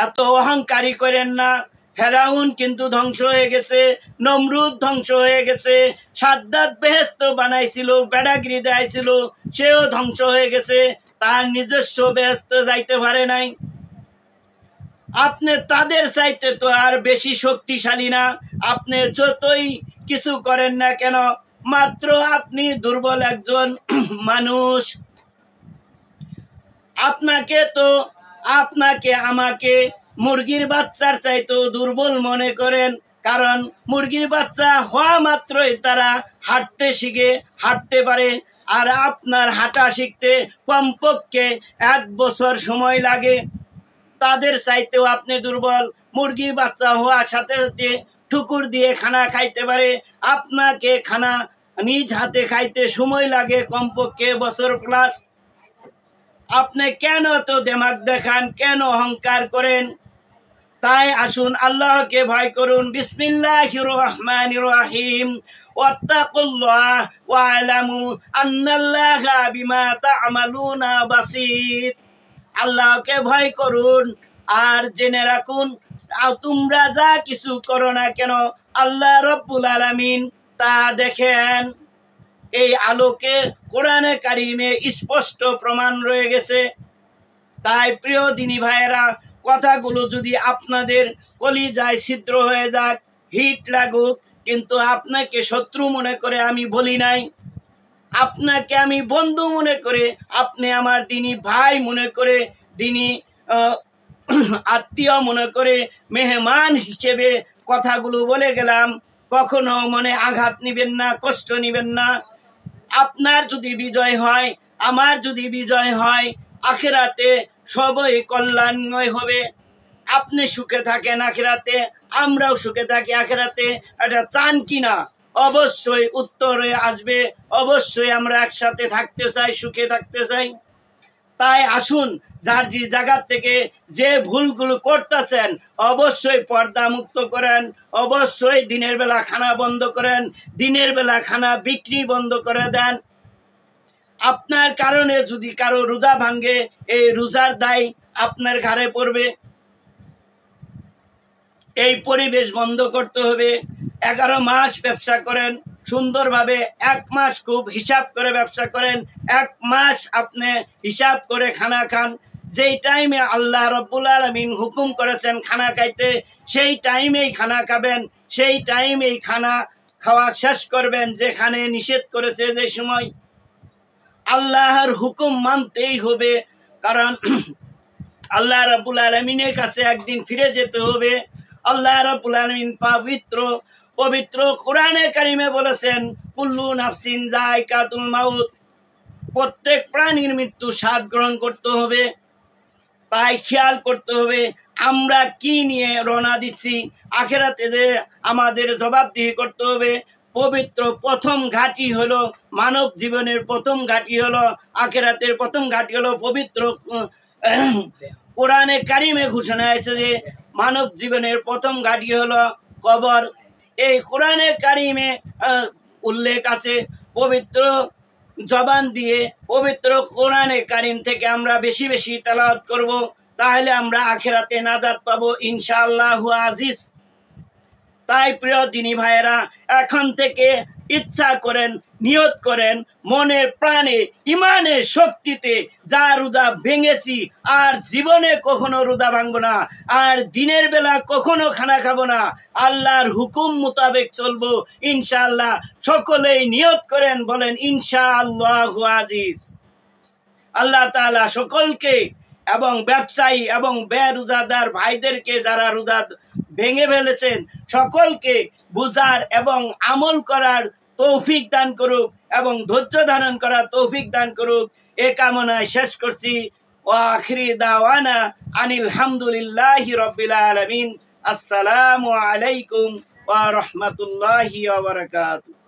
এত অহংকারী করেন না। ফেরাউন কিন্তু ধ্বংস হয়ে গেছে, নমরুদ ধ্বংস হয়ে গেছে, সাদ্দাত বেহেশত বানাইছিল, বেড়াগিরি দেয়াইছিল, সেও ধ্বংস হয়ে গেছে, তার নিজস্ব বেহেশত যাইতে পারে নাই। আপনি তাদের চাইতে তো আর বেশি শক্তিশালী না। আপনি যতই কিছু করেন না কেন, মাত্র আপনি দুর্বল একজন মানুষ। আপনাকে আমাকে মুরগির বাচ্চার চাইতেও দুর্বল মনে করেন, কারণ মুরগির বাচ্চা হওয়া মাত্রই তারা হাঁটতে পারে, আর আপনার হাঁটা শিখতে কমপক্ষে 1 বছর সময় লাগে। তাদের চাইতেও আপনি দুর্বল। মুরগির বাচ্চা হওয়ার সাথে সাথে ঠুকুর দিয়ে খানা খাইতে পারে, আপনাকে খানা নিজ হাতে খাইতে সময় লাগে কমপক্ষে বছর প্লাস। আপনি কেন তো দেমাগ দেখান, কেন অহংকার করেন? তাই আসুন আল্লাহকে ভয় করুন। বিসমিল্লাহির রহমানির রহিম। ওয়াত্তাকুল্লাহ ওয়ালামু আন্নাল্লাহা বিমা তা'মালুনা বাসীর। আল্লাহকে ভয় করুন আর জেনে রাখুন, তোমরা যা কিছু করো না কেন আল্লাহ রব্বুল আলামিন তা দেখেন। এই আলোকে কোরআনে কারিমে স্পষ্ট প্রমাণ রয়ে গেছে। তাই প্রিয় দিনী ভাইয়েরা, কথাগুলো যদি আপনাদের কলিজায় ছিদ্র হয়ে যাক, হিট লাগুক, কিন্তু আপনাকে শত্রু মনে করে আমি বলি নাই, আপনাকে আমি বন্ধু মনে করে, আপনি আমার দিনী ভাই মনে করে, দিনী আত্মীয় মনে করে, মেহমান হিসেবে কথাগুলো বলে গেলাম। কখনো মনে আঘাত নিবেন না, কষ্ট নিবেন না। আপনার যদি বিজয় হয়, আমার যদি বিজয় হয়, আখিরাতে সবই কল্যাণময় হবে। আপনি সুখে থাকেন আখিরাতে, আমরাও সুখে থাকি আখিরাতে, এটা চান কিনা? অবশ্যই উত্তরে আসবে, অবশ্যই আমরা একসাথে থাকতে চাই, সুখে থাকতে চাই। তাই আসুন, যার যে জায়গা থেকে যে ভুলগুলো করতেছেন অবশ্যই পর্দা মুক্ত করেন, অবশ্যই দিনের বেলা খানা বন্ধ করেন, দিনের বেলা খানা বিক্রি বন্ধ করে দেন। আপনার কারণে যদি কারো রোজা ভাঙ্গে, এই রোজার দায় আপনার ঘাড়ে পড়বে। এই পরিবেশ বন্ধ করতে হবে। 11 মাস ব্যবসা করেন সুন্দরভাবে, 1 মাস খুব হিসাব করে ব্যবসা করেন, 1 মাস আপনি হিসাব করে খানা খান। যেই টাইমে আল্লাহ রব্বুল আলামিন হুকুম করেছেন খানা খাইতে, সেই টাইমেই খানা খাবেন, সেই টাইমেই খানা খাওয়া শেষ করবেন, যেখানে নিষেধ করেছে যে সময়। আল্লাহর হুকুম মানতেই হবে, কারণ আল্লাহ রাব্বুল আলামিনের কাছে একদিন ফিরে যেতে হবে। আল্লাহ রাব্বুল আলামিন পবিত্র কোরআনে কারিমে বলেছেন, কুল্লু নাফসিন যায়কাতুল মাউত, প্রত্যেক প্রাণীর মৃত্যু স্বাদ গ্রহণ করতে হবে। তাই খেয়াল করতে হবে আমরা কি নিয়ে রওনা দিচ্ছি। আখিরাতে যে আমাদের জবাবদিহি করতে হবে। পবিত্র প্রথম ঘাঁটি হলো মানব জীবনের প্রথম ঘাঁটি হলো, আখিরাতের প্রথম ঘাঁটি হলো পবিত্র কোরআনে কারিমে ঘোষণা আছে যে মানব জীবনের প্রথম ঘাঁটি হলো কবর। এই কোরআনে কারিমে উল্লেখ আছে। পবিত্র জবান দিয়ে পবিত্র কোরআনে কারিম থেকে আমরা বেশি বেশি তেলাওয়াত করব, তাহলে আমরা আখিরাতে নাজাত পাবো ইনশাআল্লাহু আজিজ। তাই প্রিয় দিনী ভাইয়েরা, এখন থেকে ইচ্ছা করেন, নিয়ত করেন, মনের প্রাণে ইমানের শক্তিতে যা রোজা ভেঙেছি আর জীবনে কখনো রোজা ভাঙবো না, আর দিনের বেলা কখনো খানা খাবো না, আল্লাহর হুকুম মোতাবেক চলবো ইনশাআল্লাহ। সকলেই নিয়ত করেন, বলেন ইনশাআল্লাহু আজিজ। আল্লাহ তাআলা সকলকে এবং ব্যবসায়ী এবং বেরোজাদার ভাইদেরকে যারা রোজা ভেঙে ফেলেছেন সকলকে বুঝার এবং আমল করার তৌফিক দান করুক এবং ধৈর্য ধারণ করার তৌফিক দান করুক। এ কামনায় শেষ করছি। ওয়া আখিরি দাওয়ানা আনিল হামদুলিল্লাহি রাব্বিল আলামিন। আসসালামু আলাইকুম ওয়া রাহমাতুল্লাহি ওয়া বারাকাতুহু।